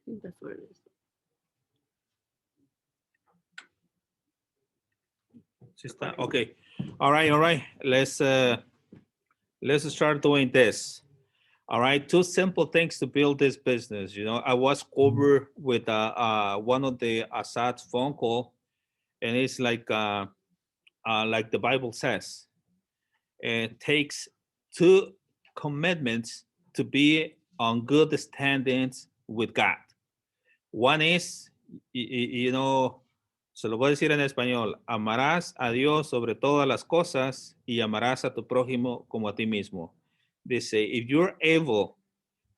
think that's what it is. Okay. All right. All right. Let's start doing this. All right. Two simple things to build this business. I was over with one of the Assad's phone call, and it's like the Bible says, it takes two commitments to be on good standings with God. One is, se lo voy a decir en español, amarás a Dios sobre todas las cosas y amarás a tu prójimo como a ti mismo. Dice, if you're able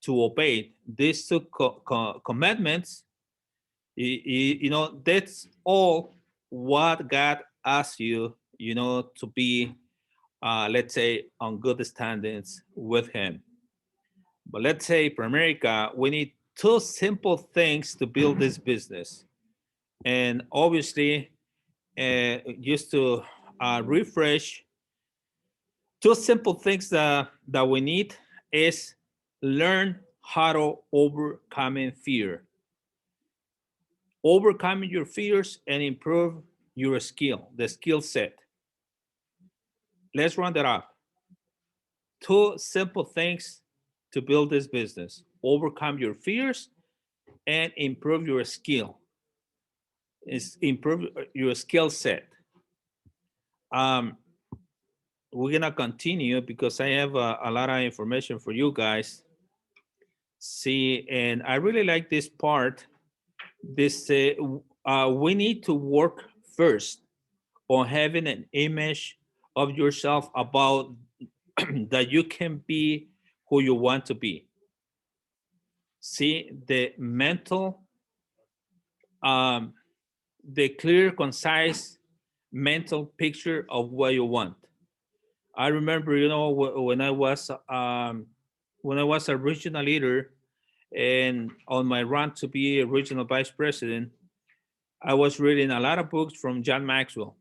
to obey these two commandments, that's all what God asks you, to be, let's say, on good standings with Him. But let's say for America, we need two simple things to build this business. And obviously, just to refresh, two simple things that we need is learn how to overcoming fear. Overcoming your fears and improve your skill, the skill set. Let's run that up. Two simple things to build this business: overcome your fears and improve your skill. Is improve your skill set. Um, we're gonna continue because I have a lot of information for you guys. See, and I really like this part. This we need to work first on having an image of yourself about that you can be who you want to be. See the mental, um, the clear, concise mental picture of what you want. I remember, when I was a regional leader and on my run to be a regional vice president, I was reading a lot of books from John Maxwell.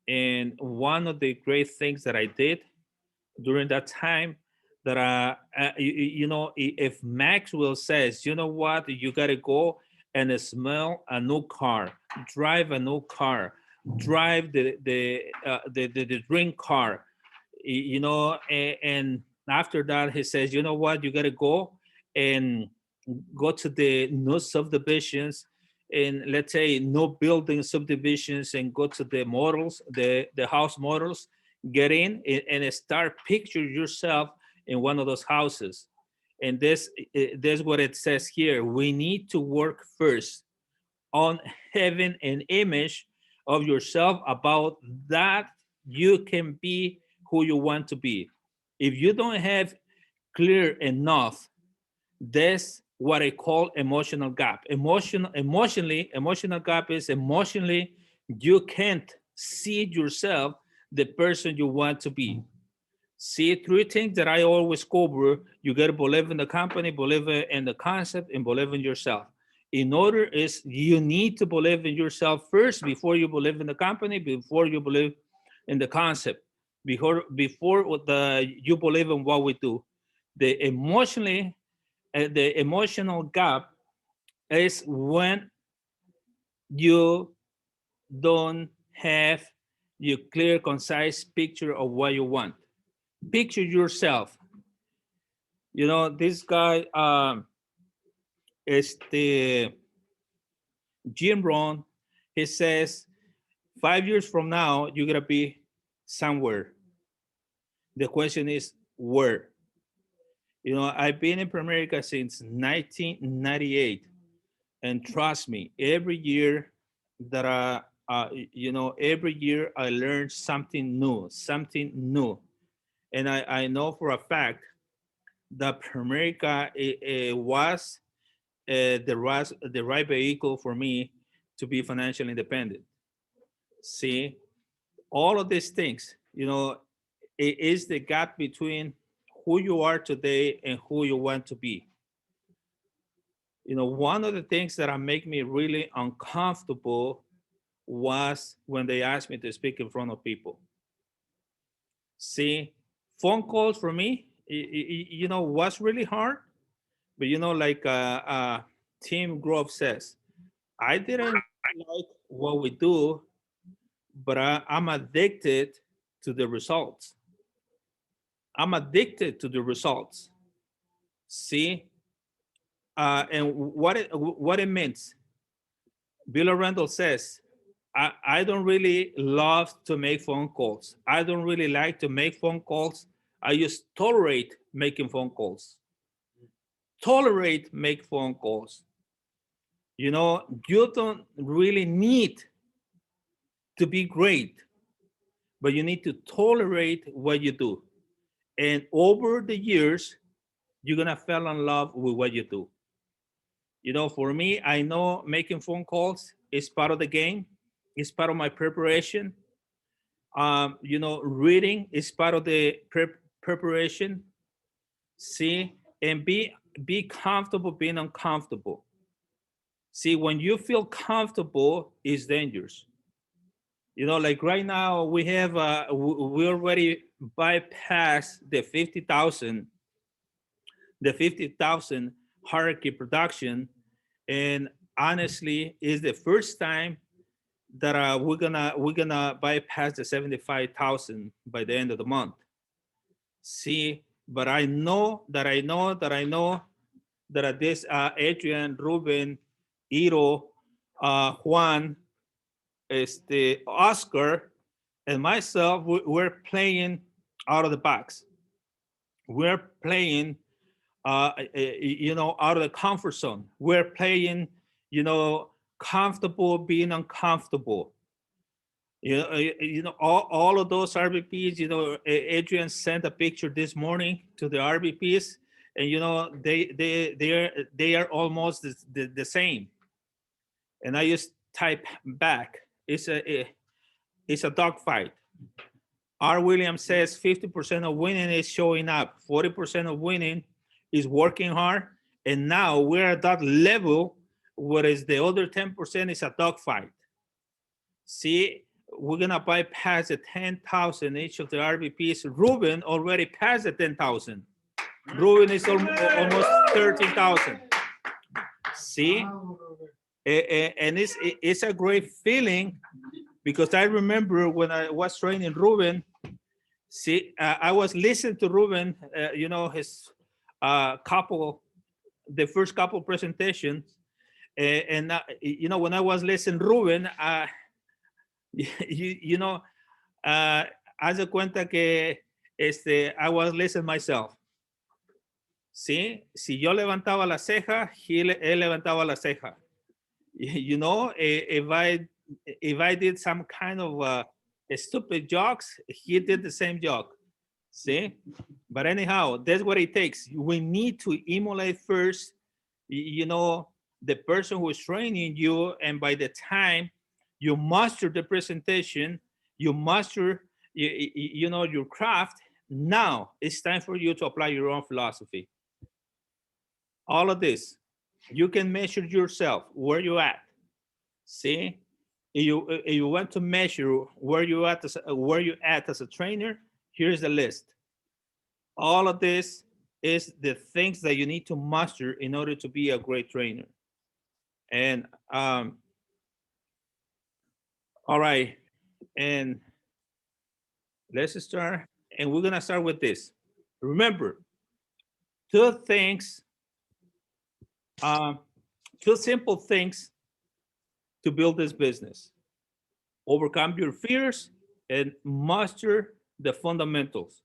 And one of the great things that I did during that time that if Maxwell says, you know what, you got to go and smell a new car, drive a new car, drive the drink car, and after that he says, you know what, you got to go and go to the new subdivisions, and let's say no building subdivisions, and go to the models, the house models, get in and start picture yourself in one of those houses. And this what it says here: we need to work first on having an image of yourself about that you can be who you want to be. If you don't have clear enough, that's what I call emotional gap. Emotional gap is emotionally you can't see yourself the person you want to be. See, three things that I always cover: you got to believe in the company, believe in the concept, and believe in yourself. In order is you need to believe in yourself first before you believe in the company, before you believe in the concept, before you believe in what we do. The emotional gap is when you don't have your clear, concise picture of what you want. Picture yourself. This guy is the Jim Rohn. He says 5 years from now you're gonna be somewhere. The question is where. I've been in America since 1998, and trust me, every year that every year I learn something new, and I know for a fact that America was the right vehicle for me to be financially independent. See, all of these things, it is the gap between who you are today and who you want to be. One of the things that make me really uncomfortable was when they asked me to speak in front of people. See, phone calls for me, was really hard, but like Tim Grove says, I didn't like what we do, but I'm addicted to the results. I'm addicted to the results. See, and what it means. Bill Randall says, I don't really love to make phone calls. I don't really like to make phone calls. I just tolerate making phone calls. Tolerate make phone calls. You know, you don't really need to be great, but you need to tolerate what you do. And over the years, you're gonna fall in love with what you do. You know, for me, I know making phone calls is part of the game. It's part of my preparation. You know, reading is part of the preparation. See, and be comfortable being uncomfortable. See, when you feel comfortable, it's dangerous. You know, like right now we have we already bypassed the 50,000 hierarchy production, and honestly, is the first time that we're gonna bypass the 75,000 by the end of the month. See, but I know that this Adrian, Ruben, Iro, Juan, Oscar, and myself, we're playing out of the box. We're playing, you know, out of the comfort zone. We're playing, you know, comfortable being uncomfortable. You know, all of those RVPs. You know, Adrian sent a picture this morning to the RVPs, and you know they are almost the same. And I just type back. It's a dogfight. R. Williams says 50% of winning is showing up, 40% of winning is working hard, and now we're at that level, whereas the other 10% is a dogfight. See, we're gonna bypass the 10,000 each of the RVPs. Ruben already passed the 10,000. Ruben is almost 13,000. See, and it's a great feeling, because I remember when I was training Ruben. See, I was listening to Ruben, you know, his the first couple presentations, and you know, when I was listening Ruben, you know, haz de cuenta que I was listening myself. Sí, si yo levantaba la ceja, él levantaba la ceja. You know, if I did some kind of stupid jokes, he did the same joke. See, but anyhow, that's what it takes. We need to emulate first, you know, the person who is training you, and by the time you master the presentation, you master, you know, your craft. Now it's time for you to apply your own philosophy. All of this, you can measure yourself where you at. See, if you want to measure where you at as a trainer, here's the list. All of this is the things that you need to master in order to be a great trainer. And all right, and let's start. And we're gonna start with this. Remember, two things, two simple things to build this business: overcome your fears and master the fundamentals.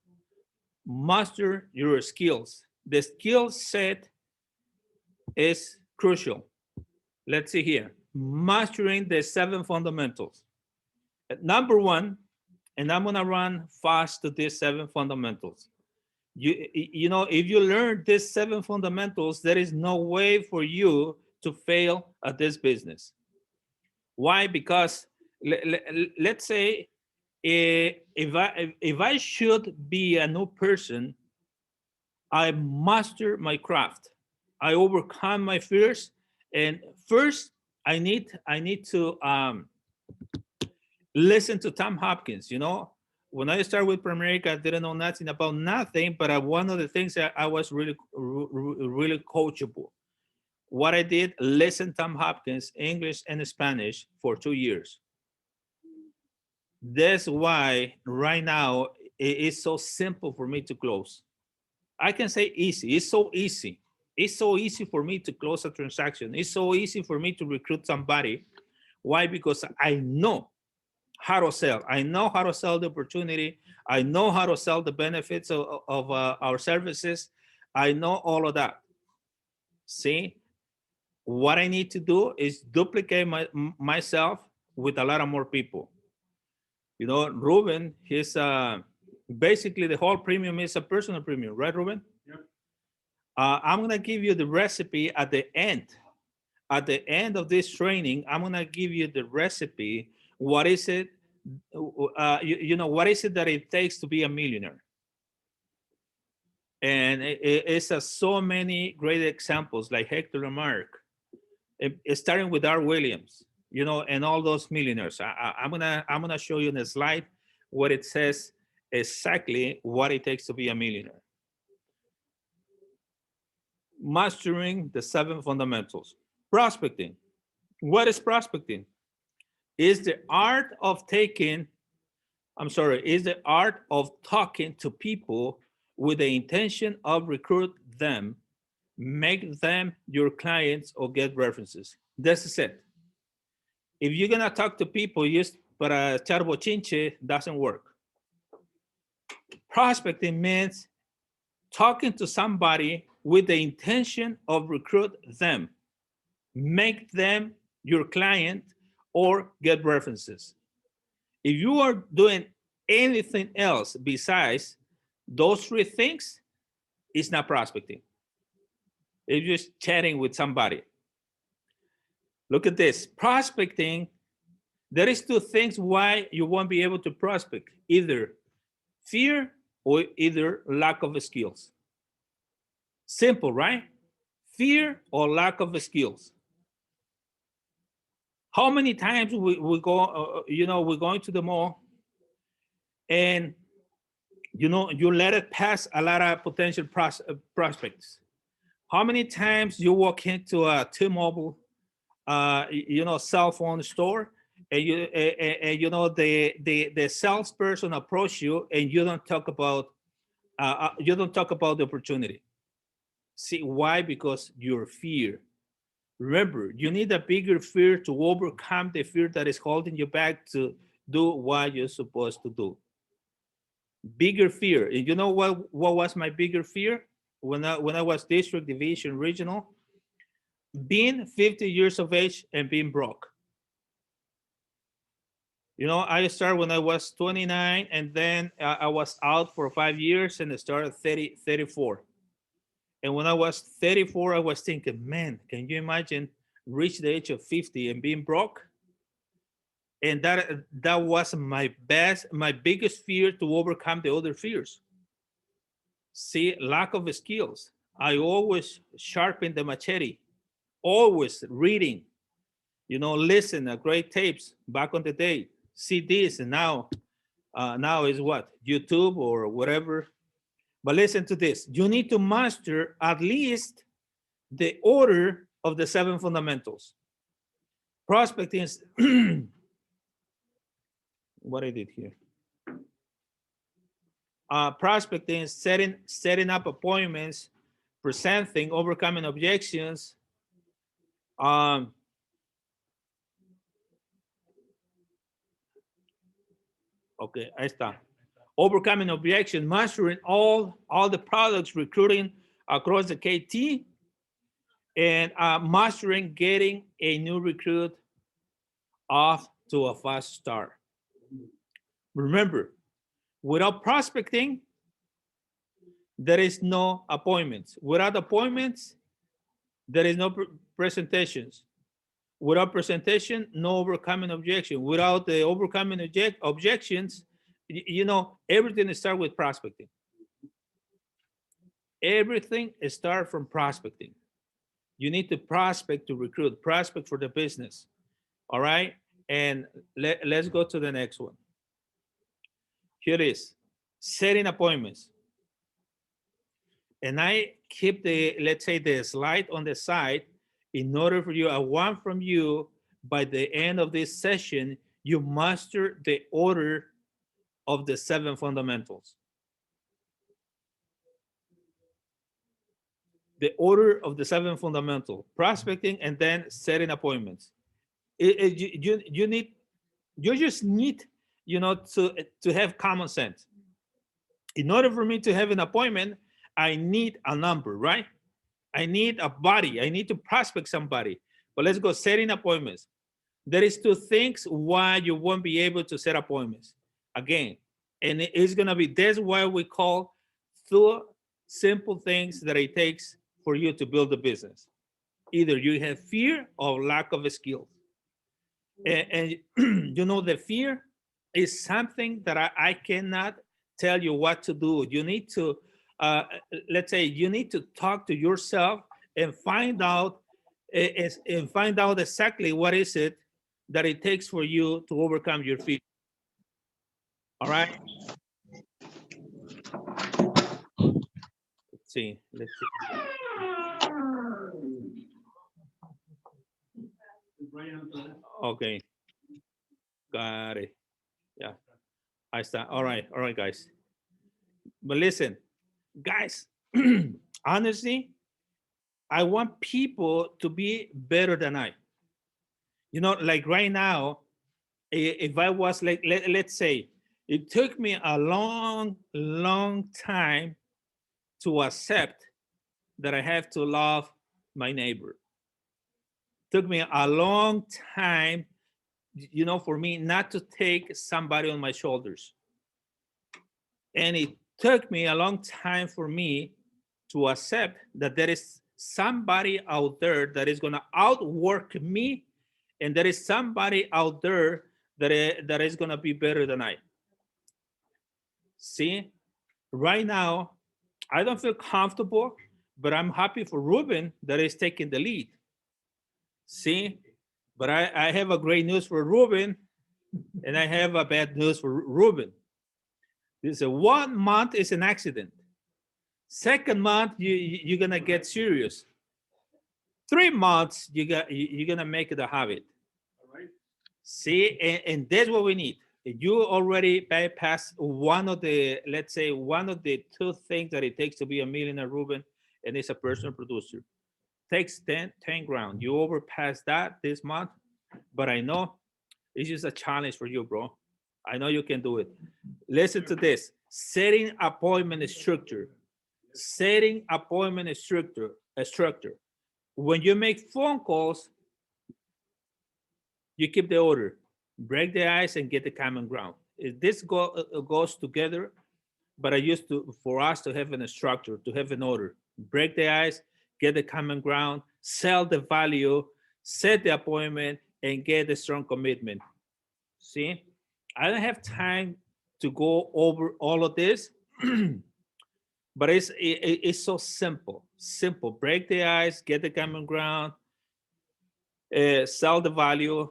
Master your skills. The skill set is crucial. Let's see here. Mastering the 7 fundamentals. Number 1, and I'm gonna run fast to these 7 fundamentals. You know, if you learn these 7 fundamentals, there is no way for you to fail at this business. Why? Because let's say if I should be a new person, I master my craft. I overcome my fears, and first I need to listen to Tom Hopkins. You know, when I started with Primerica, I didn't know nothing about nothing, but one of the things that I was really coachable. What I did, listen Tom Hopkins, English and Spanish for 2 years. That's why right now it is so simple for me to close. I can say easy. It's so easy. It's so easy for me to close a transaction. It's so easy for me to recruit somebody. Why? Because I know how to sell. I know how to sell the opportunity. I know how to sell the benefits of our services. I know all of that. See, what I need to do is duplicate myself with a lot of more people. You know, Ruben, he's basically the whole premium is a personal premium, right, Ruben? Yeah. I'm gonna give you the recipe at the end. At the end of this training, I'm gonna give you the recipe. What is it? You know, what is it that it takes to be a millionaire? And it's so many great examples like Hector Lamarck, starting with Art Williams, you know, and all those millionaires. I'm gonna show you in the slide what it says exactly what it takes to be a millionaire. Mastering the 7 fundamentals. Prospecting. What is prospecting? Is the art of is the art of talking to people with the intention of recruit them, make them your clients, or get references. That's it. If you're gonna talk to people just para echar bochinche, doesn't work. Prospecting means talking to somebody with the intention of recruit them, make them your client, or get references. If you are doing anything else besides those 3 things, it's not prospecting. It's just chatting with somebody. Look at this. Prospecting, there is 2 things why you won't be able to prospect. Either fear or either lack of skills. Simple, right? Fear or lack of skills. How many times we go, you know, we're going to the mall and, you know, you let it pass a lot of potential prospects. How many times you walk into a T-Mobile, you know, cell phone store, and you know the salesperson approach you, and you don't talk about the opportunity. See why? Because your fear. Remember, you need a bigger fear to overcome the fear that is holding you back to do what you're supposed to do. Bigger fear. And you know what was my bigger fear when I was district, division, regional? Being 50 years of age and being broke. You know, I started when I was 29, and then I was out for 5 years, and I started 34. And when I was 34, I was thinking, man, can you imagine reach the age of 50 and being broke? And that was my biggest fear to overcome the other fears. See, lack of skills. I always sharpen the machete, always reading, you know, listen to great tapes back on the day, CDs, and now is what? YouTube or whatever. But listen to this. You need to master at least the order of the 7 fundamentals. Prospecting is what I did here. Prospecting is setting up appointments, presenting, overcoming objections. Okay, ahí está. Overcoming objection, mastering all the products, recruiting across the KT, and mastering getting a new recruit off to a fast start. Remember, without prospecting, there is no appointments. Without appointments, there is no presentations. Without presentation, no overcoming objection. Without the overcoming objections, you know, everything starts with prospecting. Everything starts from prospecting. You need to prospect to recruit, prospect for the business. All right. And let's go to the next one. Here it is, setting appointments. And I keep the, let's say, the slide on the side In order for you, I want from you by the end of this session, you master the order of the 7 fundamentals. The order of the 7 fundamental prospecting and then setting appointments. You need, you just need, to have common sense. In order for me to have an appointment, I need a number, right? I need a body. I need to prospect somebody. But let's go setting appointments. There is 2 things why you won't be able to set appointments. Again, and it's gonna be, that's why we call 2 simple things that it takes for you to build a business. Either you have fear or lack of skills. And the fear is something that I cannot tell you what to do. You need to, let's say, you need to talk to yourself and find out exactly what is it that it takes for you to overcome your fear. All right. Let's see. Okay. Got it. Yeah. I start. All right, guys. But listen, guys, honestly, I want people to be better than I. Like right now, if I was like, let's say, it took me a long, long time to accept that I have to love my neighbor. Took me a long time, for me not to take somebody on my shoulders. And it took me a long time for me to accept that there is somebody out there that is going to outwork me, and there is somebody out there that is going to be better than I. See, right now, I don't feel comfortable, but I'm happy for Ruben that is taking the lead. See, but I have a great news for Ruben, and I have a bad news for Ruben. This is 1 month is an accident. Second month, you're gonna get serious. 3 months, you're gonna make it a habit. All right. See, and that's what we need. You already bypassed one of the, let's say, one of the 2 things that it takes to be a millionaire, Ruben, and it's a personal producer. Takes 10 ground. You overpass that this month, but I know it's just a challenge for you, bro. I know you can do it. Listen to this. Setting appointment structure. Setting appointment structure. When you make phone calls, you keep the order. Break the ice and get the common ground. This goes together, but I used to, for us to have a structure, to have an order. Break the ice, get the common ground, sell the value, set the appointment, and get a strong commitment. See, I don't have time to go over all of this, but it's so simple. Simple. Break the ice, get the common ground, sell the value.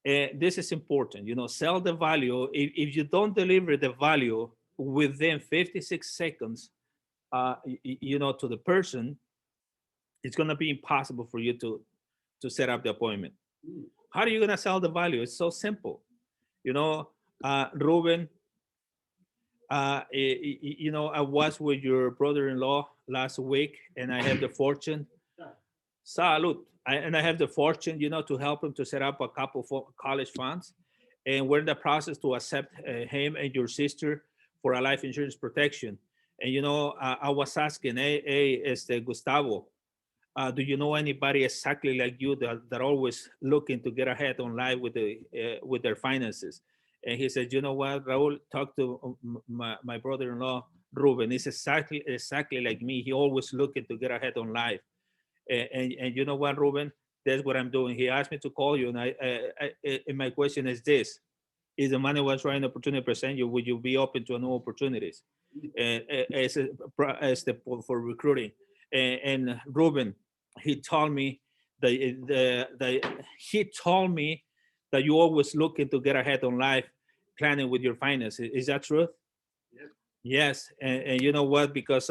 This is important. Sell the value. If you don't deliver the value within 56 seconds, to the person, it's gonna be impossible for you to set up the appointment. How are you gonna sell the value? It's so simple. Ruben, I was with your brother-in-law last week, and I have the fortune. Salud. And I have the fortune, to help him to set up a couple of college funds, and we're in the process to accept him and your sister for a life insurance protection. And I was asking, hey, Gustavo, do you know anybody exactly like you that always looking to get ahead on life with their finances? And he said, you know what, Raul, talk to my brother-in-law, Ruben. He's exactly like me. He always looking to get ahead on life. And you know what, Ruben, that's what I'm doing. He asked me to call you, and and my question is this: is the money was right opportunity present you? Would you be open to new opportunities for recruiting? And Ruben, he told me he told me that you always looking to get ahead on life, planning with your finances. Is that true? Yes. Yes, and you know what? Because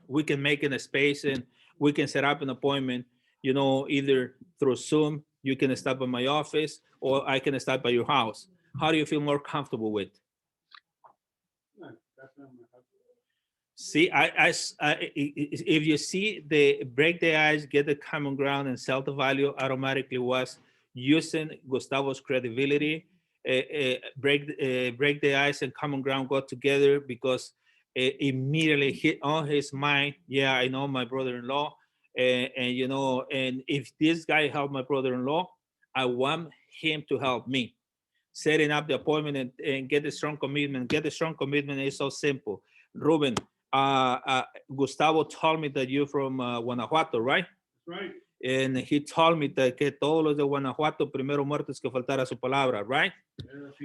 we can make in a space, and We can set up an appointment, you know, either through Zoom, you can stop by my office, or I can stop by your house. How do you feel more comfortable with? See, if you see the break the ice, get the common ground, and sell the value, automatically was using Gustavo's credibility, break the ice and common ground got together because it immediately hit on his mind. Yeah, I know my brother-in-law, and you know, and if this guy helped my brother-in-law, I want him to help me. Setting up the appointment and get a strong commitment. Get a strong commitment is so simple. Ruben, Gustavo told me that you're from Guanajuato, right? That's right. And he told me that que todos los de Guanajuato primero muertos que faltara su palabra, right?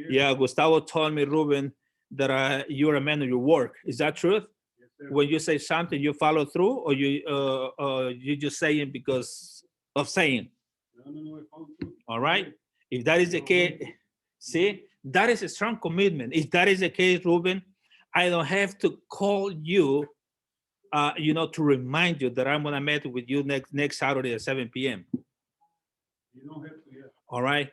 Yeah, Gustavo told me, Ruben, that you're a man of your work. Is that true? Yes, sir. When you say something, you follow through, or you just saying because of saying? No, I follow through. All right. If that is the case, see, that is a strong commitment. If that is the case, Ruben, I don't have to call you, you know, to remind you that I'm gonna meet with you next Saturday at 7 p.m. You don't have to, yeah. All right.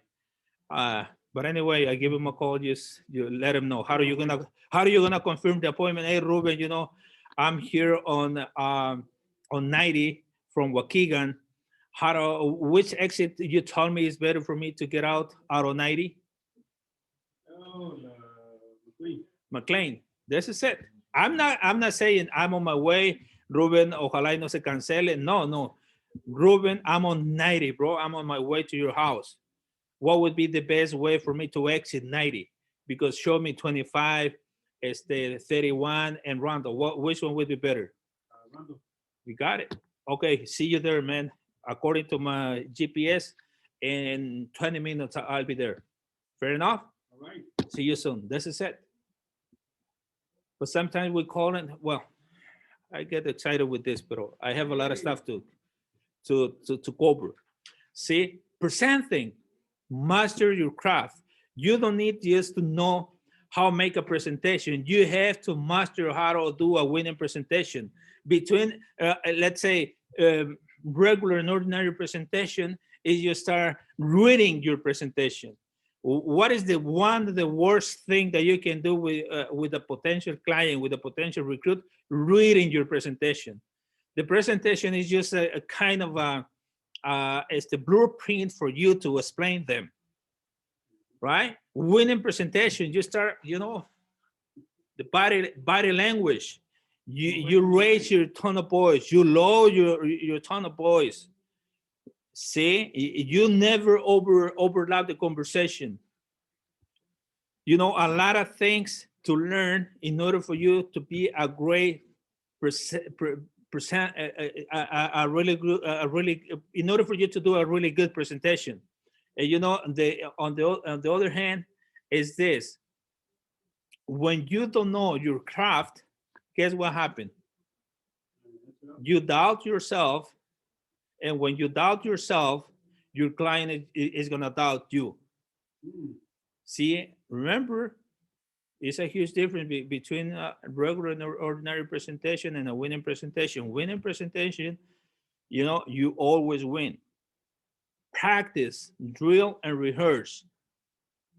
But anyway, I give him a call. Just you let him know. How are you gonna confirm the appointment? Hey, Ruben, you know, I'm here on 90 from Waukegan. Which exit you told me is better for me to get out on 90? Oh, McLean. McLean. This is it. I'm not saying I'm on my way, Ruben, ojalá y no se cancele. No. Ruben, I'm on 90, bro. I'm on my way to your house. What would be the best way for me to exit 90? Because show me 25, the 31, and Rondo. Which one would be better? Rondo. You got it. Okay, see you there, man. According to my GPS, in 20 minutes, I'll be there. Fair enough? All right. See you soon. This is it. But sometimes we call it, well, I get excited with this, but I have a lot of stuff to cover. See, presenting, master your craft. You don't need just to know how to make a presentation. You have to master how to do a winning presentation. Between, let's say, regular and ordinary presentation is you start reading your presentation. What is the worst thing that you can do with a potential client, with a potential recruit? Reading your presentation. The presentation is just a kind of it's the blueprint for you to explain them, right? Winning presentation, you start, you know, the body language. You raise your tone of voice. You lower your tone of voice. See, you never overlap the conversation. You know, a lot of things to learn in order for you to be a great in order for you to do a really good presentation. And you know, on the other hand, is this: when you don't know your craft, guess what happened? You doubt yourself. And when you doubt yourself, your client is going to doubt you. See, remember, it's a huge difference between a regular and ordinary presentation and a winning presentation. Winning presentation, you know, you always win. Practice, drill, and rehearse.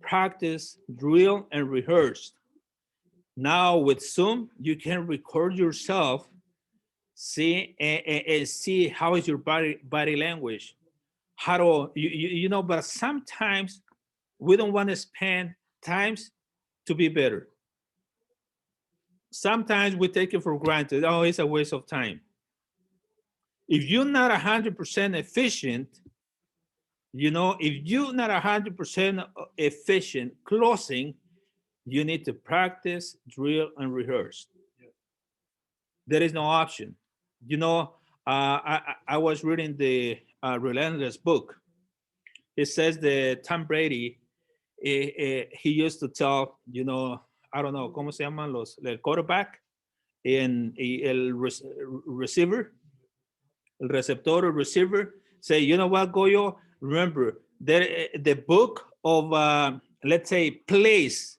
Practice, drill, and rehearse. Now with Zoom, you can record yourself, see, and see how is your body language. How to, you know, but sometimes we don't want to spend times to be better. Sometimes we take it for granted. Oh, it's a waste of time. If you're not 100% efficient, you know, if you're not 100% efficient closing, you need to practice, drill, and rehearse. There is no option. You know, I was reading the Relentless book. It says that Tom Brady, he used to tell, you know, I don't know, ¿cómo se llaman el quarterback? And el receiver, el receptor or receiver, say, you know what, Goyo, remember, the book of, let's say, plays,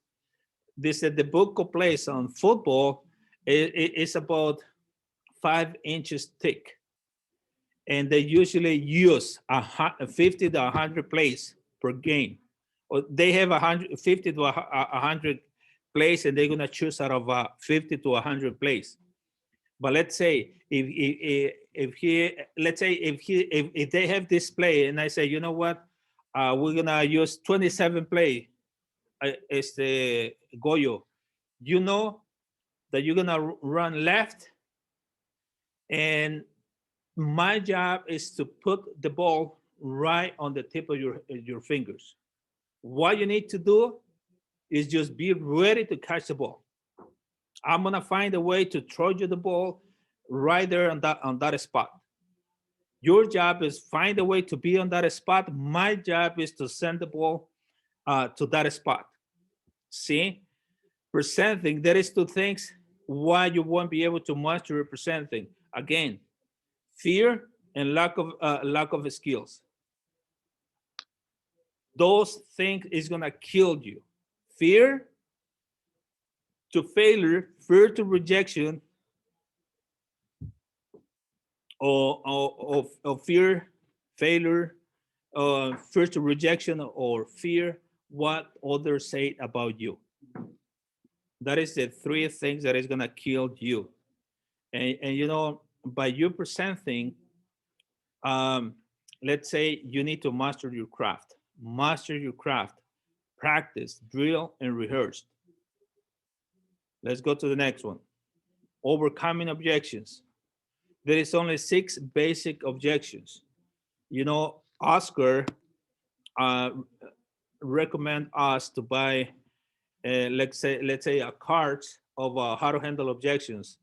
this the book of plays on football is about 5 inches thick. and they usually use 50 to 100 plays per game. Or they have 150 to 100 plays, and they're gonna choose out of 50 to 100 plays. But let's say if they have this play, and I say, you know what, we're gonna use 27 play, Goyo, you know that you're gonna run left, and my job is to put the ball right on the tip of your fingers. What you need to do is just be ready to catch the ball. I'm gonna find a way to throw you the ball right there on that spot. Your job is find a way to be on that spot. My job is to send the ball to that spot. See, presenting, there is two things why you won't be able to master representing. Again, fear and lack of skills. Those things is gonna kill you. Fear to failure, fear to rejection, or fear, failure, fear to rejection, or fear what others say about you. That is the three things that is gonna kill you. And you know, by you presenting, let's say you need to master your craft. Master your craft. Practice, drill, and rehearse. Let's go to the next one. Overcoming objections. There is only 6 basic objections. You know, Oscar recommend us to buy, let's say a card of how to handle objections.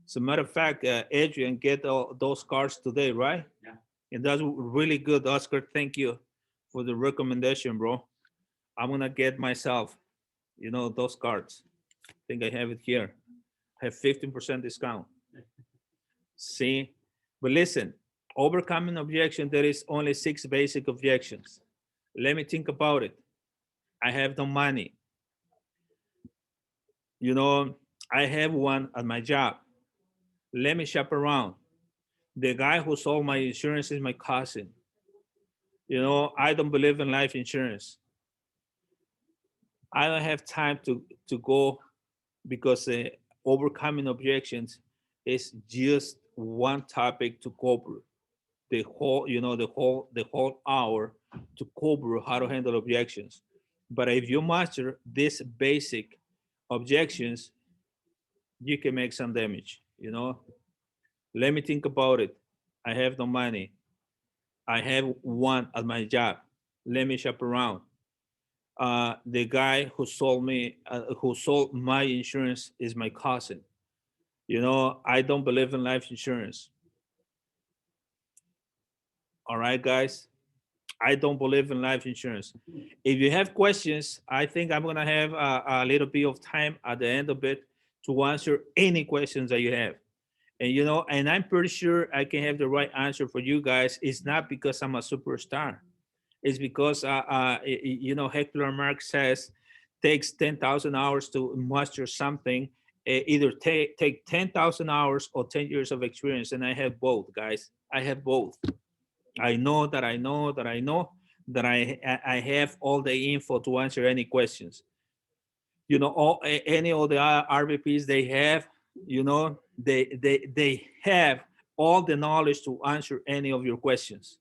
As a matter of fact, Adrian get those cards today, right? Yeah. And that's really good, Oscar. Thank you for the recommendation, bro. I'm gonna get myself, you know, those cards. I think I have it here. I have 15% discount. See, but listen, overcoming objection, there is only 6 basic objections. Let me think about it. I have no money. You know, I have one at my job. Let me shop around. The guy who sold my insurance is my cousin. You know, I don't believe in life insurance. I don't have time to go because overcoming objections is just one topic to cover. The whole, you know, the whole hour to cover how to handle objections. But if you master these basic objections, you can make some damage, you know. Let me think about it. I have no money. I have one at my job. Let me shop around. The guy who sold my insurance is my cousin. You know, I don't believe in life insurance. All right, guys. I don't believe in life insurance. If you have questions, I think I'm gonna have a little bit of time at the end of it to answer any questions that you have. And you know, and I'm pretty sure I can have the right answer for you guys. It's not because I'm a superstar. It's because you know, Heckler Marx says takes 10,000 hours to master something. Either take 10,000 hours or 10 years of experience, and I have both, guys. I have both. I know that I know that I know that I have all the info to answer any questions. You know, any of the RVPs they have, you know, they have all the knowledge to answer any of your questions.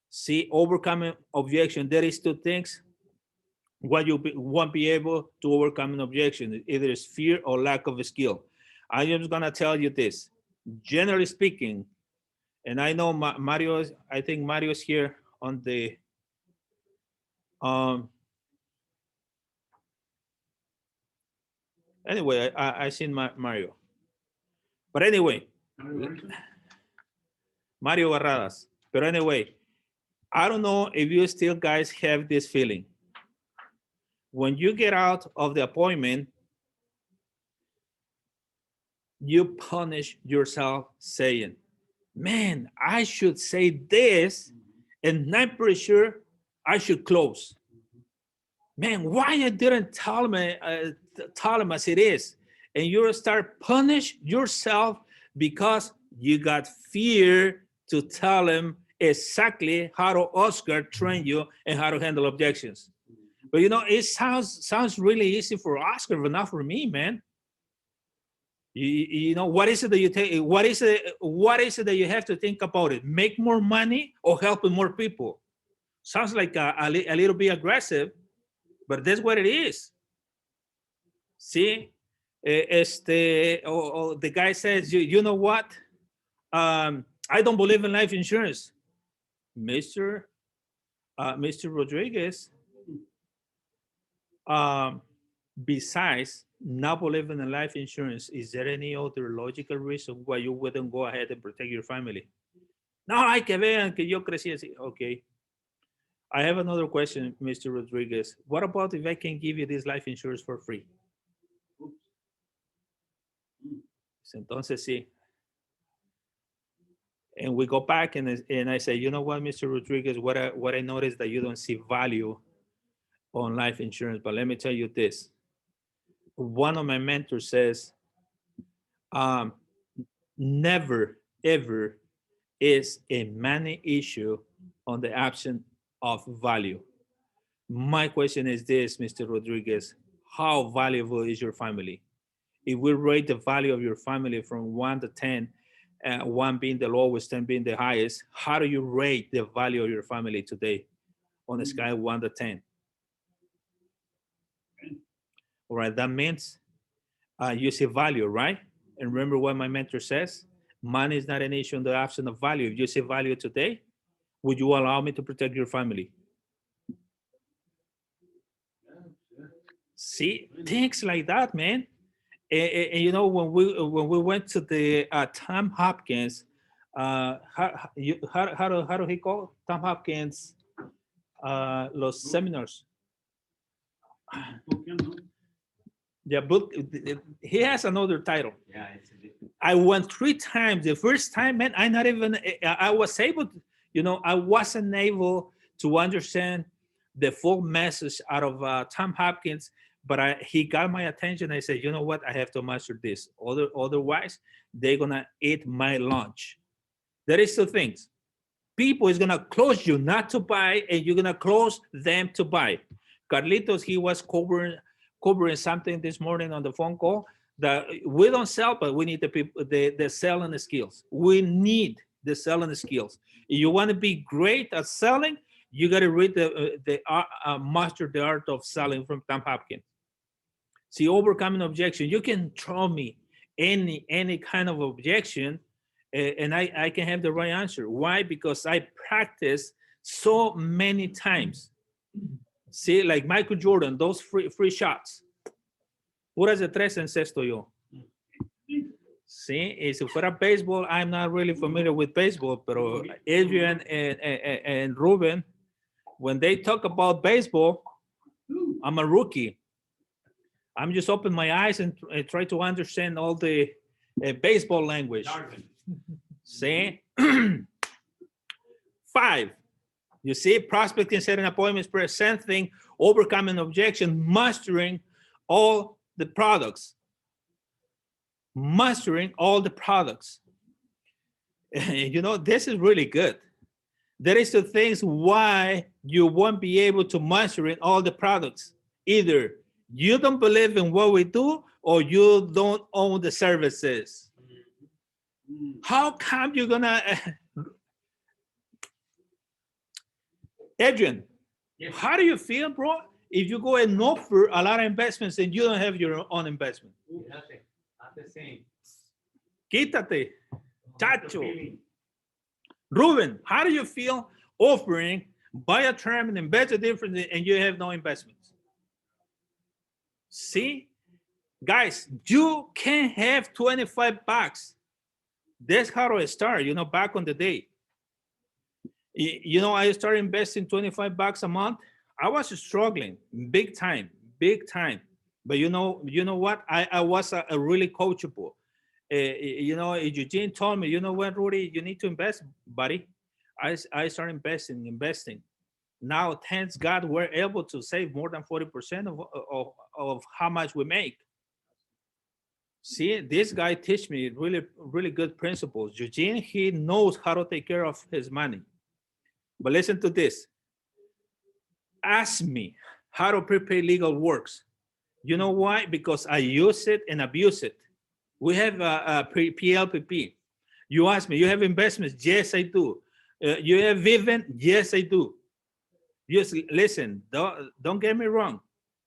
See, overcoming objection, there is 2 things. What won't be able to overcome an objection, either is fear or lack of skill. I am just gonna tell you this. Generally speaking, and I know Mario, I think Mario's here on the, anyway, I seen Mario. But anyway, Mario Barradas. But anyway, I don't know if you still guys have this feeling. When you get out of the appointment, you punish yourself saying, man, I should say this, and I'm pretty sure I should close. Man, why I didn't tell him as it is? And you start punish yourself because you got fear to tell him exactly how to Oscar train you and how to handle objections. But you know, it sounds really easy for Oscar, but not for me, man. You know, what is it that you take? What is it that you have to think about it? Make more money or helping more people? Sounds like a little bit aggressive, but that's what it is. See, the guy says, you know what? I don't believe in life insurance, Mr. Rodriguez. Um, Besides not believing in life insurance, is there any other logical reason why you wouldn't go ahead and protect your family? No, hay que vean que yo crecí así. Okay. I have another question, Mr. Rodriguez. What about if I can give you this life insurance for free? Entonces, sí. And we go back and I say, you know what, Mr. Rodriguez, what I noticed that you don't see value on life insurance, but let me tell you this. One of my mentors says, never, ever is a money issue on the absence of value. My question is this, Mr. Rodriguez, how valuable is your family? If we rate the value of your family from 1 to 10, 1 being the lowest, 10 being the highest, how do you rate the value of your family today on a scale of 1 to 10? All right, that means you see value, right? And remember what my mentor says, money is not an issue in the absence of value. If you see value today, would you allow me to protect your family? See, things like that, man. And you know, when we went to the Tom Hopkins, how do he call Tom Hopkins los seminars? Yeah, book. He has another title. Yeah, I went 3 times. The first time, man, I was able to, you know, I wasn't able to understand the full message out of Tom Hopkins, but he got my attention. I said, you know what, I have to master this. Otherwise, they're gonna eat my lunch. There is 2 things. People is gonna close you not to buy, and you're gonna close them to buy. Carlitos, he was covering something this morning on the phone call that we don't sell, but we need the people, the selling skills. We need the selling skills. If you want to be great at selling, you got to read the Master the Art of Selling from Tom Hopkins. See, overcoming objection. You can throw me any kind of objection, and I can have the right answer. Why? Because I practice so many times. See, like Michael Jordan, those free shots. Puras de 3 encesto yo. Sí, y si fuera baseball, I'm not really familiar with baseball, pero Adrian and Ruben, when they talk about baseball, I'm a rookie. I'm just open my eyes and try to understand all the baseball language. See? 5. You see, prospecting, setting appointments, presenting, overcoming objection, mastering all the products. Mastering all the products. You know, this is really good. There is 2 things why you won't be able to master all the products. Either you don't believe in what we do, or you don't own the services. How come you're gonna... Adrian, yes. How do you feel, bro, if you go and offer a lot of investments and you don't have your own investment? not the same. Quítate, chacho. Ruben, how do you feel offering, buy a term and invest a difference and you have no investments? See, guys, you can have 25 bucks. That's how I start, you know, back on the day. You know, I started investing 25 bucks a month. I was struggling big time. But you know what? I was a really coachable. You know, Eugene told me, you know what, Rudy, you need to invest, buddy. I started investing. Now, thanks God, we're able to save more than 40% of how much we make. See, this guy teach me really, really good principles. Eugene, he knows how to take care of his money. But listen to this. Ask me how to prepare legal works. You know why? Because I use it and abuse it. We have a PLPP. You ask me, you have investments? Yes, I do. You have Vivint? Yes, I do. Just listen, don't get me wrong.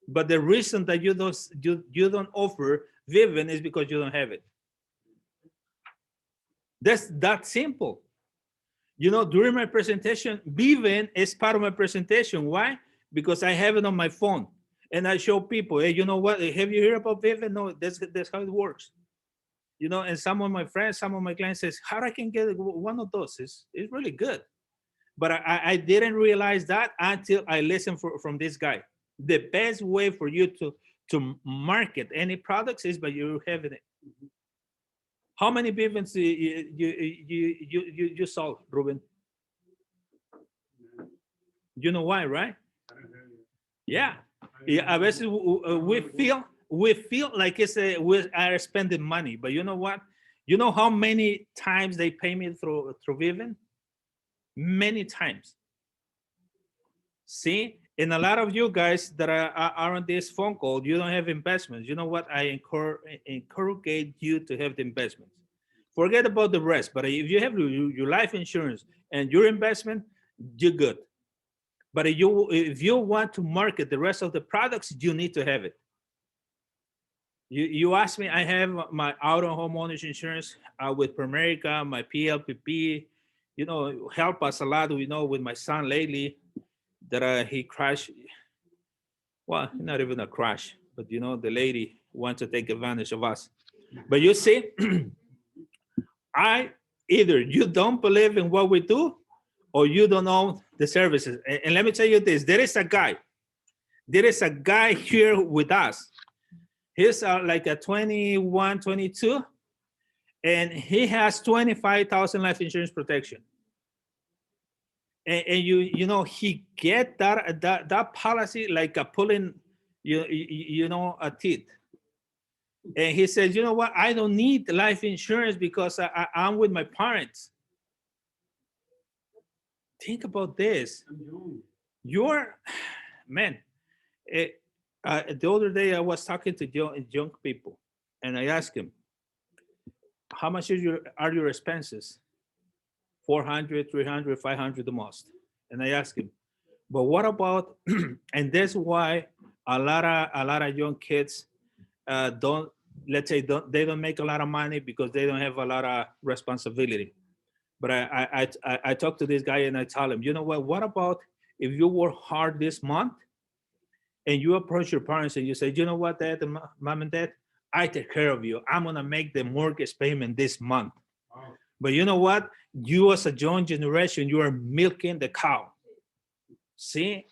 But the reason that you don't offer Vivint is because you don't have it. That's that simple. You know, during my presentation, Vivint is part of my presentation. Why? Because I have it on my phone. And I show people, hey, you know what? Have you heard about Vivint? No, that's how it works. You know, and some of my friends, some of my clients says, how I can get one of those? It's really good. But I didn't realize that until I listened from this guy. The best way for you to market any products is by you having it. How many Vivants you sold, Ruben? You know why, right? Yeah. Yeah, a veces we feel like we are spending money, but you know what? You know how many times they pay me through Vivint? Many times. See, and a lot of you guys that are on this phone call, you don't have investments. You know what? I encourage you to have the investments. Forget about the rest. But if you have your life insurance and your investment, you're good. But if you want to market the rest of the products, you need to have it. You ask me, I have my auto homeowners insurance with Primerica, my PLPP, you know, help us a lot, you know, with my son lately that he crashed. Well, not even a crash, but you know, the lady wants to take advantage of us. But you see, either you don't believe in what we do or you don't know the services. And let me tell you this, there is a guy here with us. He's like a 21, 22, and he has 25,000 life insurance protection. And you know, he get that policy like a pulling, you know, a teeth. And he says, you know what, I don't need life insurance because I'm with my parents. Think about this. You're, man, the other day I was talking to young people and I asked him, how much are your expenses? 400, 300, 500 the most. And I asked him, but what about, and that's why a lot of young kids they don't make a lot of money because they don't have a lot of responsibility. But I talked to this guy and I tell him, you know what about if you work hard this month and you approach your parents and you say, you know what, Dad, Mom and Dad, I take care of you. I'm gonna make the mortgage payment this month. Wow. But you know what? You as a young generation, you are milking the cow. See?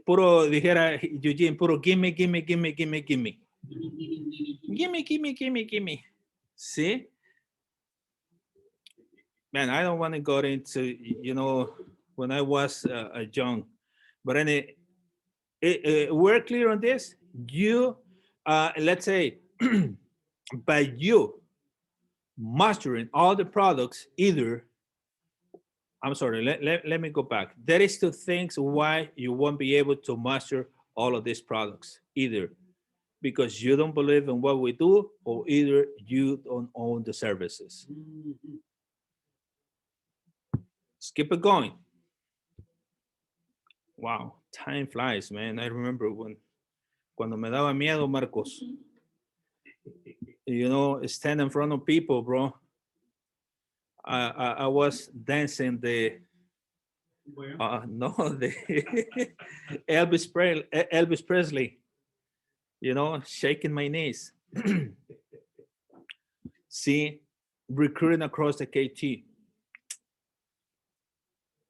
Puro, dijera Eugene, puro gimme, gimme, gimme, gimme, gimme. Gimme, gimme, gimme, gimme. See? Man, I don't want to go into, you know, when I was young. But anyway, we're clear on this. You, let's say, by you mastering all the products, either, I'm sorry, let me go back. There is two things why you won't be able to master all of these products. Either because you don't believe in what we do, or either you don't own the services. Let's keep it going. Wow, time flies, man. I remember cuando me daba miedo, Marcos. You know, stand in front of people, bro. I was dancing the Elvis Presley. You know, shaking my knees. See, recruiting across the KT.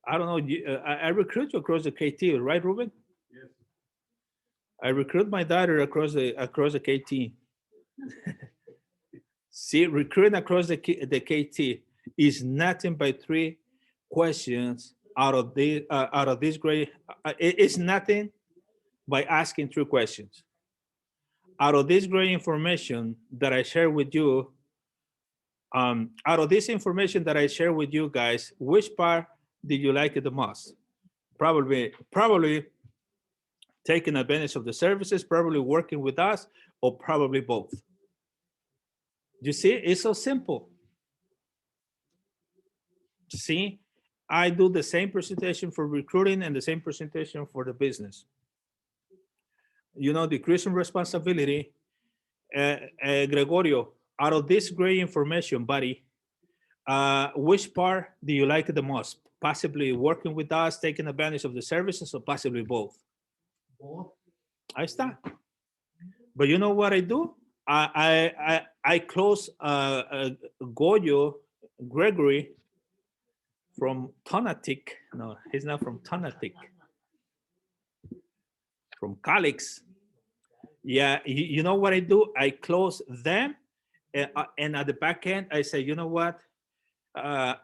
I don't know. I recruit you across the KT, right, Ruben? Yes. I recruit my daughter across the KT. See, recruiting across the KT is nothing but 3 questions out of this grade. It's nothing by asking 3 questions. out of this great information that I share with you, out of this information that I share with you guys, which part did you like it the most? Probably taking advantage of the services, probably working with us, or probably both. You see, it's so simple. See, I do the same presentation for recruiting and the same presentation for the business. You know, decreasing responsibility. Gregorio, out of this great information, buddy, which part do you like the most? Possibly working with us, taking advantage of the services, or possibly both? Both. I start. But you know what I do? I close Goyo Gregory from Tonatic. No, he's not from Tonatic. From Calix. Yeah, you know what I do? I close them, and at the back end, I say, you know what? Uh,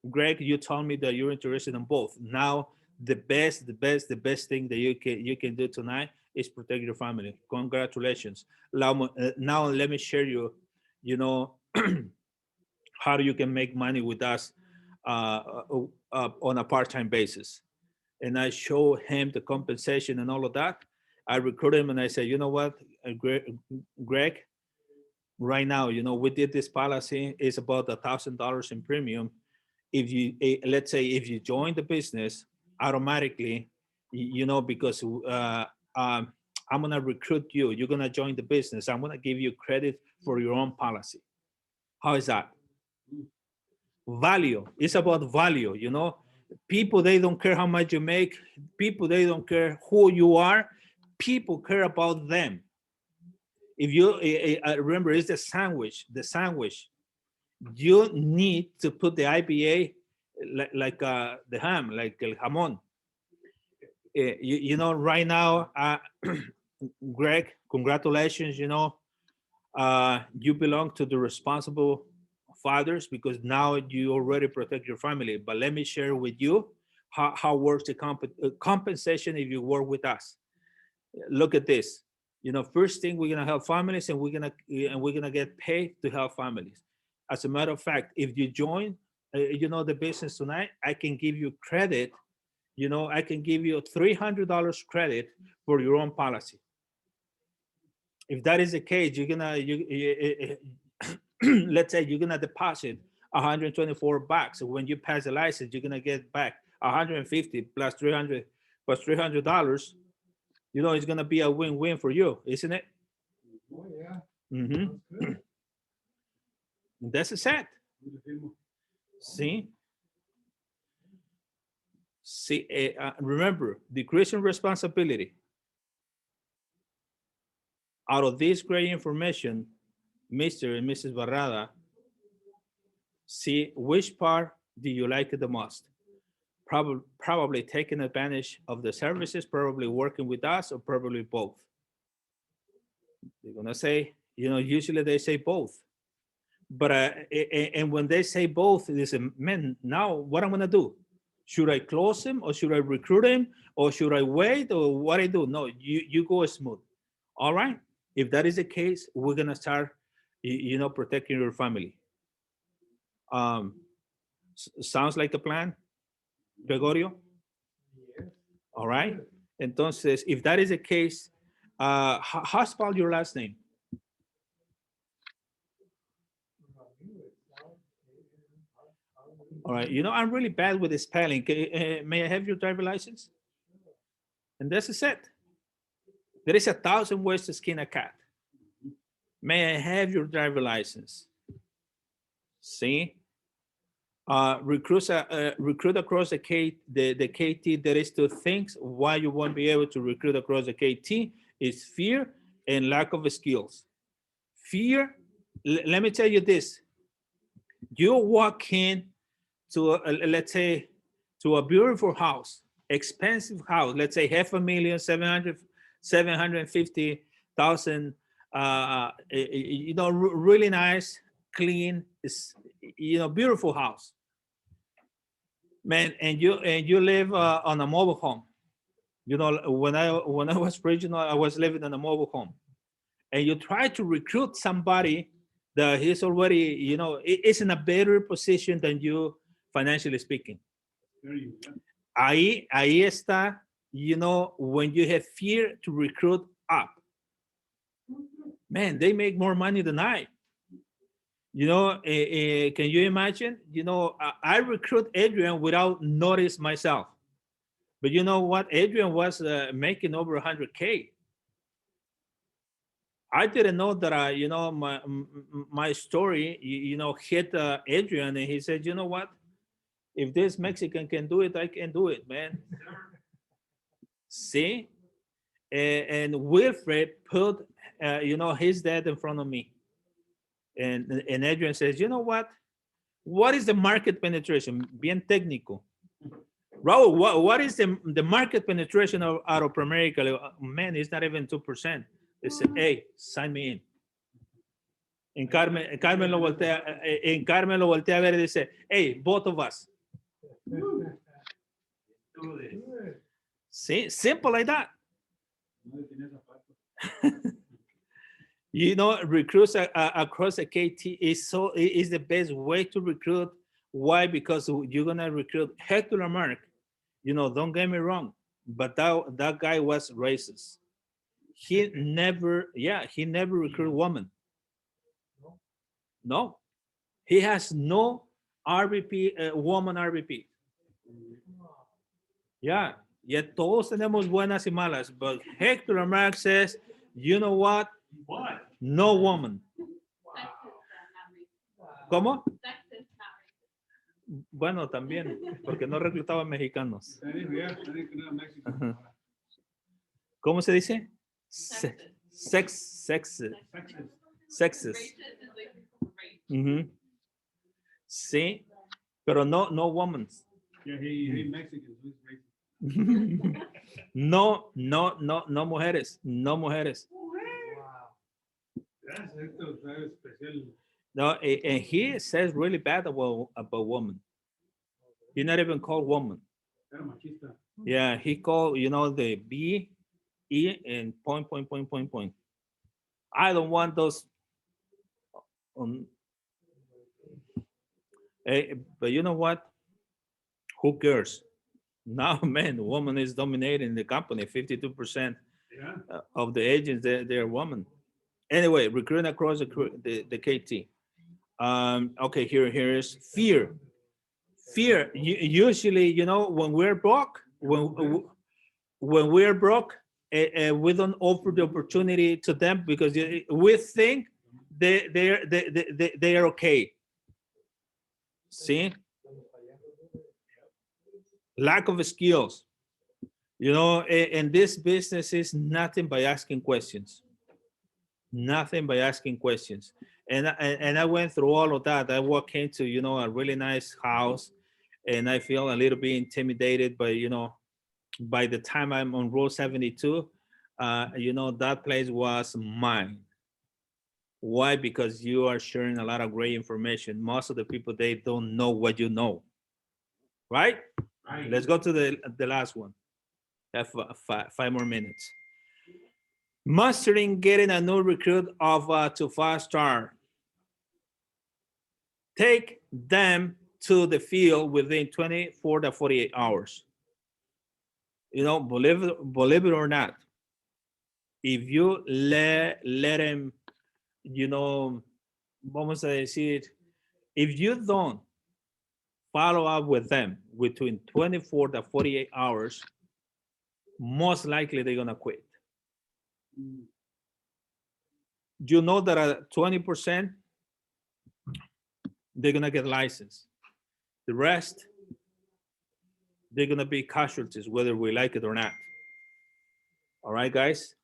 Greg, you told me that you're interested in both. Now, the best thing that you can do tonight is protect your family. Congratulations. Now let me share you know, how you can make money with us on a part-time basis. And I show him the compensation and all of that. I recruit him and I say, you know what, Greg, right now, you know, we did this policy. It's about $1,000 in premium. If you, let's say, if you join the business, automatically, you know, because I'm gonna recruit you. You're gonna join the business. I'm gonna give you credit for your own policy. How is that? Value. It's about value, you know. People, they don't care how much you make. People, they don't care who you are. People care about them. If you remember, it's the sandwich. You need to put the IPA like the ham, like el jamón. You know, right now, Greg, congratulations. You know, you belong to the responsible fathers because now you already protect your family. But let me share with you how works the compensation if you work with us. Look at this. You know, first thing, we're gonna help families, and we're gonna get paid to help families. As a matter of fact, if you join, you know, the business tonight, I can give you credit. You know, I can give you $300 credit for your own policy. If that is the case, you're gonna let's say you're gonna deposit 124 bucks. So when you pass the license, you're gonna get back 150 plus 300 plus $300. You know, it's gonna be a win-win for you, isn't it? Oh, yeah. Mm-hmm. That's a set. See? See, remember, decreasing responsibility. Out of this great information, Mr. and Mrs. Barrada, see which part do you like the most? Probably taking advantage of the services, probably working with us, or probably both. They're gonna say, you know, usually they say both. But and when they say both, they say, man, now what I'm gonna do? Should I close him, or should I recruit him, or should I wait, or what I do? No, you go smooth. All right. If that is the case, we're gonna start, you know, protecting your family. Sounds like a plan, Gregorio? Yes. All right. Entonces, if that is the case, how spell your last name? All right. You know, I'm really bad with the spelling. May I have your driver license? And that's it. There is 1,000 ways to skin a cat. May I have your driver license? See? Recruit across the KT. There is two things why you won't be able to recruit across the KT is fear and lack of skills. Fear, let me tell you this. You walk in to let's say to a beautiful house, expensive house, let's say $500,000, 750,000, you know, really nice, clean, you know, beautiful house, man, and you live on a mobile home, You know, when I was regional, I was living in a mobile home, and you try to recruit somebody that he's already, you know, is in a better position than you, financially speaking. There you go. Ahí está, you know, when you have fear to recruit up, man, they make more money than I. You know, can you imagine? You know, I recruit Adrian without notice myself. But you know what? Adrian was making over 100K. I didn't know that, you know, my story, you know, hit Adrian, and he said, you know what? If this Mexican can do it, I can do it, man. See? And Wilfred put, you know, his dad in front of me. And Adrian says, you know what? What is the market penetration? Bien técnico. Raul, what is the market penetration of out of America? Man, it's not even 2%. They said, hey, sign me in. En Carmen lo voltea a ver y dice, hey, both of us. See, simple like that. No tenía zapatos. You know, recruits across the KT is the best way to recruit. Why? Because you're gonna recruit Hector Lamarck. You know, don't get me wrong, but that guy was racist. He never recruited women. No, he has no RVP, woman RVP. Yeah, yet todos tenemos buenas y malas, but Hector Lamarck says, you know what? What? No woman. ¿Cómo? Bueno, también, porque no reclutaba mexicanos. That is, yeah, I think not Mexican. Ajá. ¿Cómo se dice? Sexist. Sexist. Ujú. Sí, pero no woman. Yeah, he Mexican, so he's racist. No mujeres, no mujeres. That's very special. No, and he says really bad about women. He not even called woman. Era machista. Yeah, he called, you know, the B, E, and point. I don't want those. But you know what? Who cares? Now, man, woman is dominating the company. 52% Yeah. of the agents, they're women. Anyway, recruiting across the KT. Okay, here is fear. Fear. Usually, you know, when we're broke, when we're broke, we don't offer the opportunity to them because we think they are okay. See, lack of skills. You know, and this business is nothing by asking questions. Nothing by asking questions. And I went through all of that. I walked into, you know, a really nice house, and I feel a little bit intimidated by, you know, by the time I'm on row 72, you know, that place was mine. Why? Because you are sharing a lot of great information. Most of the people, they don't know what you know. Right? Right. Let's go to the last one. Have 5 more minutes. Mastering getting a new recruit of to 5-star. Take them to the field within 24 to 48 hours. You know, believe it or not, if you let them, you know, vamos a decir, if you don't follow up with them between 24 to 48 hours, most likely they're gonna quit. You know that at 20%, they're gonna get licensed. The rest, they're gonna be casualties, whether we like it or not. All right, guys.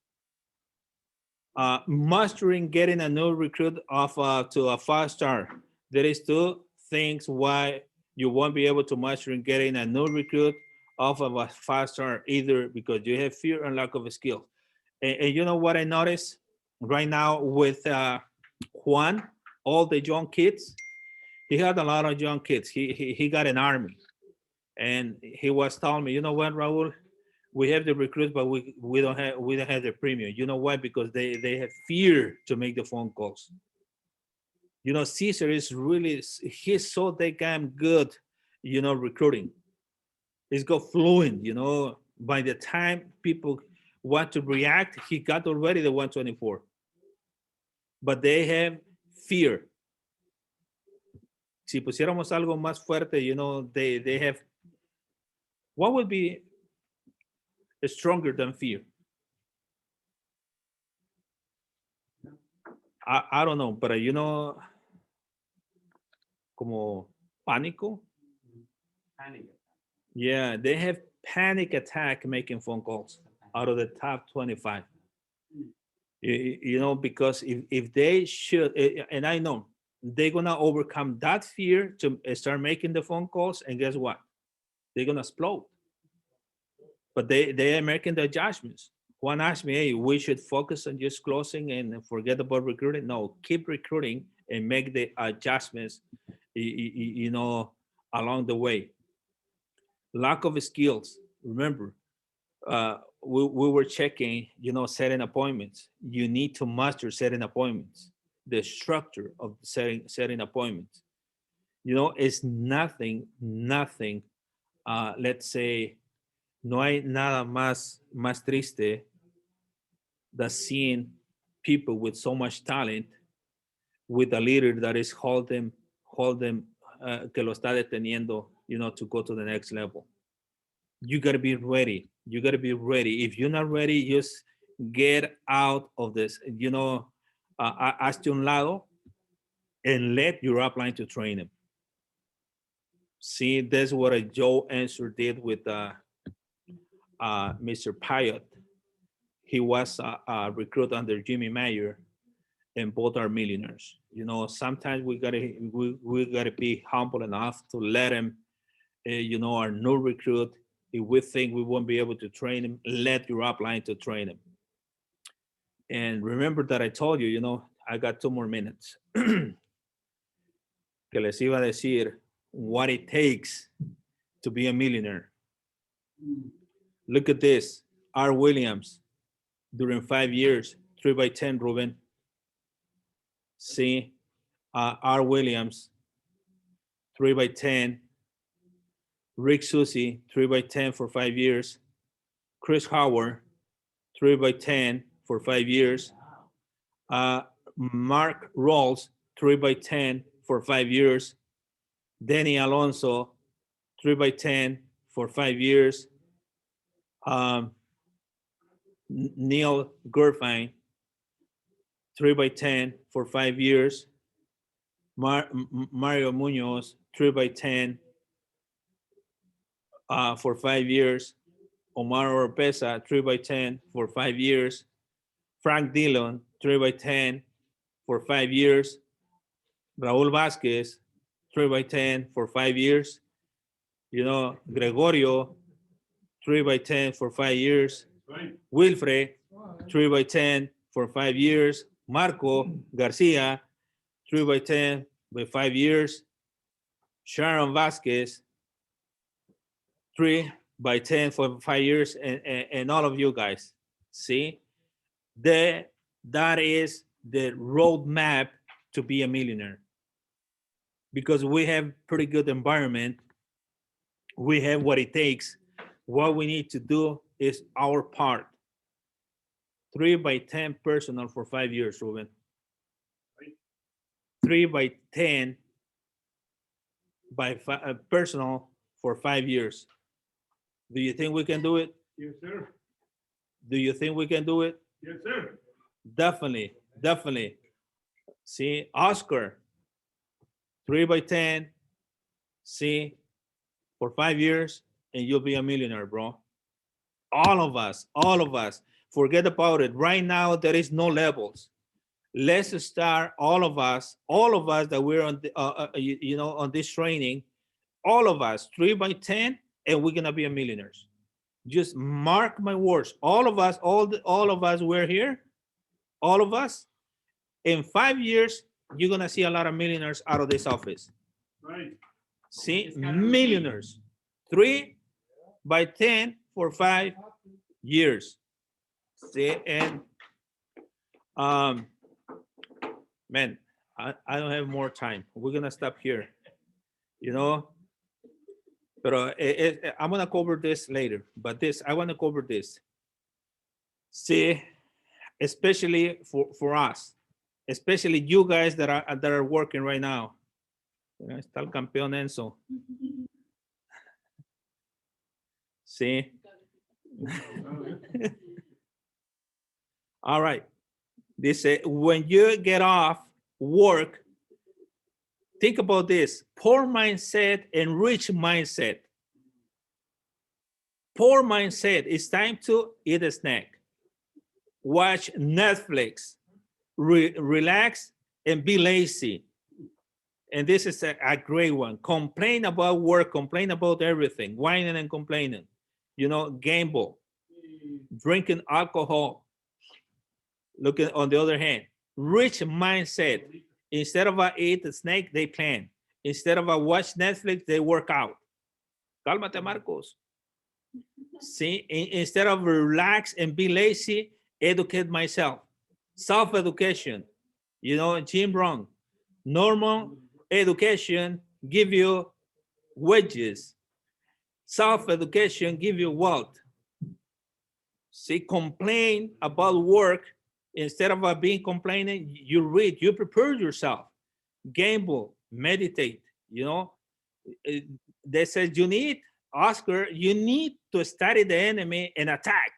Mastering getting a new recruit of to a 5-star. There is 2 things why you won't be able to master in getting a new recruit of a 5-star, either because you have fear and lack of skill. And you know what I noticed right now with Juan, all the young kids, he had a lot of young kids. He got an army, and he was telling me, you know what, Raul, We have the recruits, but we don't have the premium. You know why? Because they have fear to make the phone calls. You know, Caesar is really, he's so damn good, you know, recruiting. He's got fluent, you know, by the time people want to react, he got already the 124. But they have fear. Si pusiéramos algo más fuerte, you know, they have, what would be stronger than fear? I don't know, but you know, como pánico. Panic. Yeah, they have panic attack making phone calls out of the top 25. You know, because if they should, and I know they're gonna overcome that fear to start making the phone calls, and guess what? They're gonna explode. But they are making the adjustments. One asked me, hey, we should focus on just closing and forget about recruiting. No, keep recruiting and make the adjustments, you know, along the way. Lack of skills. Remember, we were checking, you know, setting appointments. You need to master setting appointments, the structure of setting appointments. You know, it's nothing, let's say, no hay nada más triste than seeing people with so much talent with a leader that is hold them, que lo está deteniendo, you know, to go to the next level. You got to be ready. You got to be ready. If you're not ready, just get out of this, you know, hazte un lado and let your upline to train him. See, that's what a Joe Answer did with Mr. Pyatt. He was a recruit under Jimmy Mayer, and both are millionaires. You know, sometimes we gotta be humble enough to let him, you know, our new recruit. If we think we won't be able to train him, let your upline to train him. And remember that I told you, you know, I got 2 more minutes. Que les iba a decir what it takes to be a millionaire. Look at this, R. Williams, during 5 years, 3 by 10, Ruben. See, R. Williams, 3 by 10. Rick Susie, 3 by 10 for 5 years. Chris Howard, 3 by 10 for 5 years. Mark Rawls, 3 by 10 for 5 years. Danny Alonso, 3 by 10 for 5 years. Neil Gerfine, 3 by 10 for 5 years. Mario Munoz, 3 by 10 for 5 years. Omar Oropesa, 3 by 10 for 5 years. Frank Dillon, 3 by 10 for 5 years. Raul Vasquez, 3 by 10 for 5 years. You know, Gregorio, 3 by 10 for 5 years. Right. Wilfred, 3 by 10 for 5 years. Marco Garcia, 3 by 10 by 5 years. Sharon Vasquez, 3 by 10 for 5 years, and all of you guys. See, that is the roadmap to be a millionaire. Because we have pretty good environment, we have what it takes. What we need to do is our part. 3 by 10 personal for 5 years, Ruben. 3 by 10 by personal for 5 years. Do you think we can do it? Yes, sir. Do you think we can do it? Yes, sir. Definitely, definitely. See, Oscar, 3 by 10, see, for 5 years, and you'll be a millionaire, bro. All of us, forget about it. Right now, there is no levels. Let's start, all of us that we're on, you know, on this training, all of us, 3 by 10, and we're gonna be a millionaires. Just mark my words. All of us, all of us, we're here. All of us. In 5 years, you're gonna see a lot of millionaires out of this office. Right. See, millionaires. 3 by 10 for 5 years. See, and man, I don't have more time. We're gonna stop here. You know, but I'm gonna cover this later. But this, I want to cover this. See, especially for us, especially you guys that are working right now. Está el campeón Enzo. See. All right. They say when you get off work, think about this: poor mindset and rich mindset. Poor mindset, it's time to eat a snack, watch Netflix, relax, and be lazy. And this is a great one. Complain about work, complain about everything, whining and complaining. You know, gamble, drinking alcohol. Looking on the other hand, rich mindset. Instead of eat a snake, they plan. Instead of watch Netflix, they work out. Cálmate, Marcos. See, instead of relax and be lazy, educate myself. Self-education. You know, Jim Brown. Normal education give you wages. Self-education give you wealth. See, complain about work. Instead of being complaining, you read, you prepare yourself. Gamble, meditate, you know. They said you need, Oscar, you need to study the enemy and attack.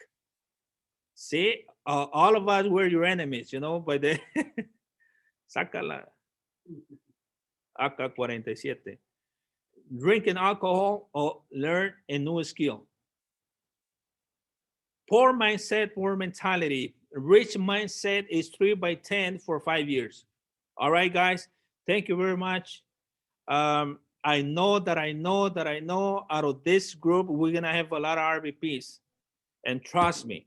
See, all of us were your enemies, you know, by the Sácala. AK-47. Drinking alcohol or learn a new skill. Poor mindset, poor mentality. Rich mindset is 3 by 10 for 5 years. All right, guys. Thank you very much. I know out of this group, we're going to have a lot of RVPs. And trust me,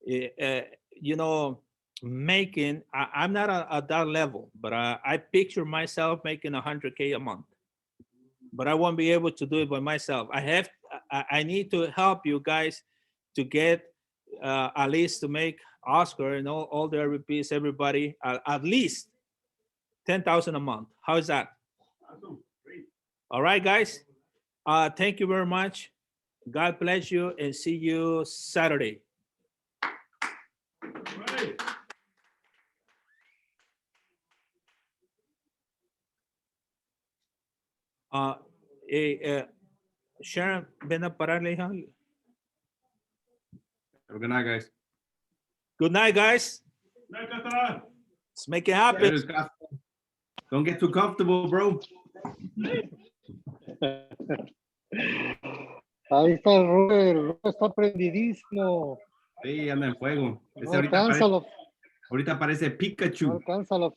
you know, I'm not at that level, but I picture myself making 100K a month. But I won't be able to do it by myself. I need to help you guys to get at least to make Oscar and all the RVPs, everybody, at least 10,000 a month. How is that? Awesome. Great. All right, guys. Thank you very much. God bless you and see you Saturday. Right. Sharon, ven a pararle, hija. Have a good night, guys. Good night, guys. Night, Cata. Let's make it happen. Cheers, guys. Don't get too comfortable, bro. Ahí está el Robert, está prendidísimo. Sí, anda en fuego. Ese No alcanza, ahorita parece no Pikachu. alcanza la